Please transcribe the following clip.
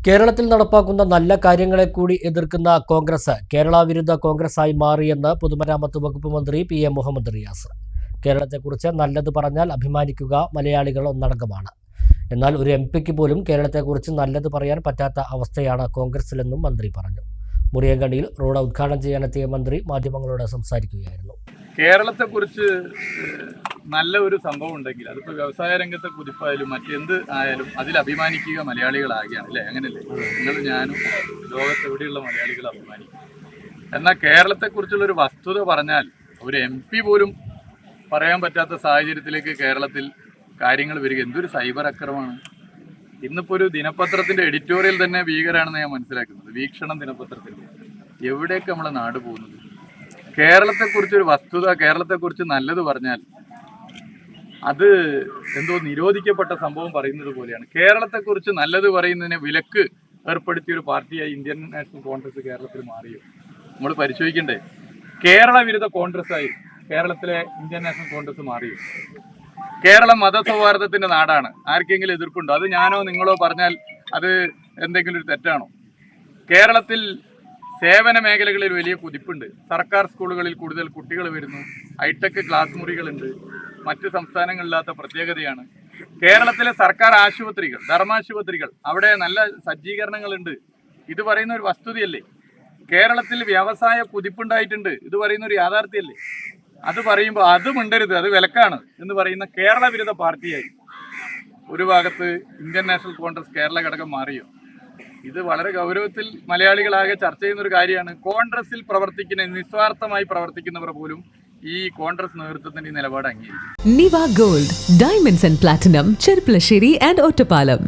കേരളത്തിൽ നടപ്പാക്കുന്ന നല്ല കാര്യങ്ങളെ കൂടി എതിർക്കുന്ന കോൺഗ്രസ് കേരള വിരുദ്ധ കോൺഗ്രസായി മാറിയെന്ന് പൊതുമരാമത്ത് വകുപ്പ് മന്ത്രി PM മുഹമ്മദ് റിയാസ്. കേരളത്തെക്കുറിച്ച് നല്ലത് പറഞ്ഞാൽ അഭിമാനിക്കുക മലയാളികൾ ഒന്നടങ്കമാണ്. എന്നാൽ ഒരു MP-ക്ക് പോലും കേരളത്തെക്കുറിച്ച് നല്ലത് പറയാൻ പറ്റാത്ത അവസ്ഥയാണ് കോൺഗ്രസിലെന്നും മന്ത്രി പറഞ്ഞു. മുറിയങ്കണിയിൽ റോഡ് ഉദ്ഘാടനം ചെയ്യാനെത്തിയ മന്ത്രി മാധ്യമങ്ങളോട് സംസാരിക്കുകയായിരുന്നു. കേരളത്തെക്കുറിച്ച് നല്ല ഒരു സംഭവം ഉണ്ടെങ്കിൽ അതിപ്പോൾ വ്യവസായ രംഗത്തെ കുതിപ്പായാലും മറ്റെന്ത് ആയാലും അതിൽ അഭിമാനിക്കുക മലയാളികളാകുകയാണ് അല്ലേ? അങ്ങനല്ലേ? നിങ്ങൾ ഞാനും ലോകത്തെവിടെയുള്ള മലയാളികൾ അഭിമാനിക്കും. എന്നാൽ കേരളത്തെക്കുറിച്ചുള്ളൊരു വസ്തുത പറഞ്ഞാൽ ഒരു MP പോലും പറയാൻ പറ്റാത്ത സാഹചര്യത്തിലേക്ക് കേരളത്തിൽ കാര്യങ്ങൾ വരിക എന്തൊരു സൈബർ അക്രമമാണ്. ഇന്നിപ്പോൾ ഒരു ദിനപത്രത്തിൻ്റെ എഡിറ്റോറിയൽ തന്നെ ഭീകരാണെന്ന് ഞാൻ മനസ്സിലാക്കുന്നത്. വീക്ഷണം ദിനപത്രത്തിൻ്റെ എവിടേക്ക് നമ്മളെ നാട് പോകുന്നത്? കേരളത്തെക്കുറിച്ചൊരു വസ്തുത, കേരളത്തെക്കുറിച്ച് നല്ലത് പറഞ്ഞാൽ അത് എന്തോ നിരോധിക്കപ്പെട്ട സംഭവം പറയുന്നത് പോലെയാണ്. കേരളത്തെക്കുറിച്ച് നല്ലത് പറയുന്നതിനെ വിലക്ക് ഏർപ്പെടുത്തിയ ഒരു പാർട്ടിയായി ഇന്ത്യൻ നാഷണൽ കോൺഗ്രസ് കേരളത്തിൽ മാറിയോ? നമ്മൾ പരിശോധിക്കണ്ടേ? കേരള വിരുദ്ധ കോൺഗ്രസ്സായി കേരളത്തിലെ ഇന്ത്യൻ നാഷണൽ കോൺഗ്രസ് മാറിയോ? കേരളം മതസൗഹാർദ്ദത്തിന്റെ നാടാണ്. ആർക്കെങ്കിലും എതിർപ്പുണ്ടോ? അത് ഞാനോ നിങ്ങളോ പറഞ്ഞാൽ അത് എന്തെങ്കിലും ഒരു തെറ്റാണോ? കേരളത്തിൽ സേവന മേഖലകളിൽ വലിയ കുതിപ്പുണ്ട്. സർക്കാർ സ്കൂളുകളിൽ കൂടുതൽ കുട്ടികൾ വരുന്നു. ഹൈടെക് ക്ലാസ് മുറികളുണ്ട്. മറ്റ് സംസ്ഥാനങ്ങളില്ലാത്ത പ്രത്യേകതയാണ്. കേരളത്തിലെ സർക്കാർ ആശുപത്രികൾ, ധർമാശുപത്രികൾ, അവിടെ നല്ല സജ്ജീകരണങ്ങളുണ്ട്. ഇത് പറയുന്ന ഒരു വസ്തുതയല്ലേ? കേരളത്തിൽ വ്യവസായ കുതിപ്പുണ്ടായിട്ടുണ്ട്. ഇത് പറയുന്ന ഒരു യാഥാർത്ഥ്യമല്ലേ? അത് പറയുമ്പോൾ അത് മിണ്ടരുത്, അത് വിലക്കാണ് എന്ന് പറയുന്ന കേരള വിരുദ്ധ പാർട്ടിയായി ഒരു ഭാഗത്ത് ഇന്ത്യൻ നാഷണൽ കോൺഗ്രസ് കേരള ഘടകം മാറിയോ? ഇത് വളരെ ഗൗരവത്തിൽ മലയാളികളാകെ ചർച്ച ചെയ്യുന്ന ഒരു കാര്യമാണ്. കോൺഗ്രസിൽ പ്രവർത്തിക്കുന്ന, നിസ്വാർത്ഥമായി പ്രവർത്തിക്കുന്നവർ പോലും ഈ കോൺഗ്രസ് നേതൃത്വത്തിന്റെ ഈ നിലപാട് അംഗീകരിക്കും. Niva gold, diamonds and platinum, Cherpulassery and Ottapalam.